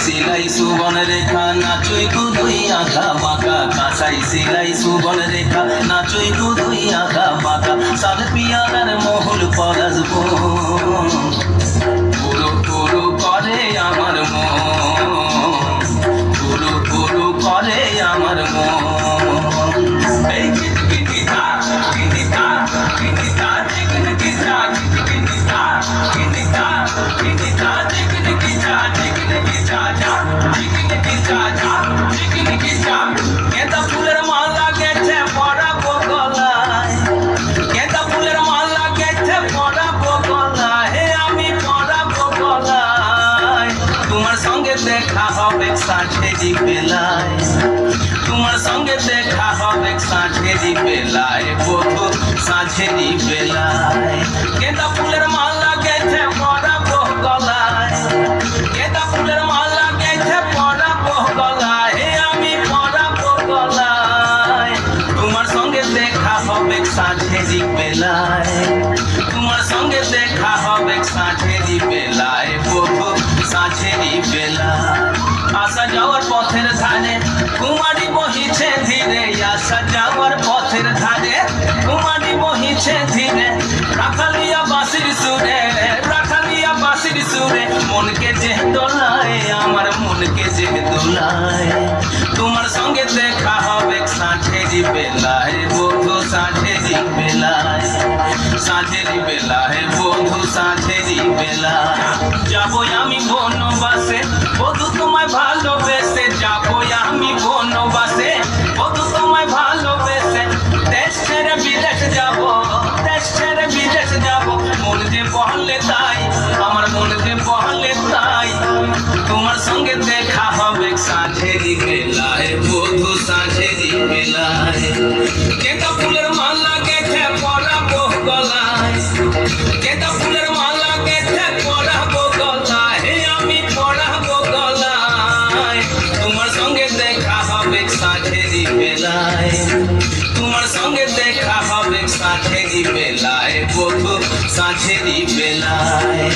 সিলাই সুবন রেখা নাচুই কুদুই আঁকা বাঁকা কাঁসাই সিলাই সুবন রেখা নাচুই কুদুই আঁকা বাঁকা সাল পিয়ারার মহুল পলাশ পুরো পুরো করে আমার মন পুরো পুরো করে আমার মন এই কিটিকিটা কিটিটা কিটিটা কিটিকিটা কিটিকিটা কিটিটা কিটিটা কিটিকিটা গেঁদা ফুলের মালা গেছে পরাবো গলায় গেঁদা ফুলের মালা গেছে পরাবো গলায় হে আমি পরাবো গলায় তোমার সঙ্গে দেখা হবে সাঁঝেরি বেলায় তোমার সঙ্গে দেখা হবে সাঁঝেরি বেলায় বধু সাঁঝেরি বেলায় গেঁদা ফুলের মালা গেছে পরাবো গলায় গেঁদা ফুলের মালা গেছে পরাবো গলায় হে আমি পরাবো গলায় তোমার সঙ্গে দেখা হবে সাঁঝেরি বেলায় তোমার সঙ্গে দেখা হবে সাঁঝেরি বেলায় বধু সাঁঝেরি বেলায় আসা যাওয়ার পথের ধারে কুমারী বহিছে ধীরে আসা যাওয়ার পথের ধারে কুমারী বহিছে ধীরে রাখালিয়া বাঁশির সুরে রাখালিয়া বাঁশির সুরে মনকে যে দোলায় আমার মনকে যে দোলায় তোমার সঙ্গে দেখা হবে সাঁঝেরি বেলায় বধু সাঁঝেরি বেলায় সাঁঝেরি বেলায় বধু সাঁঝেরি বেলায় যাবো আমি বনবাসে বধু তোমায় ভালোবেসে যাবো আমি বনবাসে বধু তোমায় ভালোবেসে দেশ ছেড়ে বিদেশ যাবো দেশ ছেড়ে বিদেশ যাবো মন যে বহলে তাই আমার মন যে বহলে তাই তোমার সঙ্গে দেখা হবে সাঁঝেরি বেলায় বধু সাঁঝেরি বেলায় গেঁদা ফুলের মালা গেছে পরাবো গলায় গেঁদা ফুলের মালা গেছে পরাবো গলায় হে আমি পরাবো গলায় তোমার সঙ্গে দেখা হবে সাঁঝেরি বেলায় তোমার সঙ্গে দেখা হবে সাঁঝেরি বেলায় বধু সাঁঝেরি বেলায়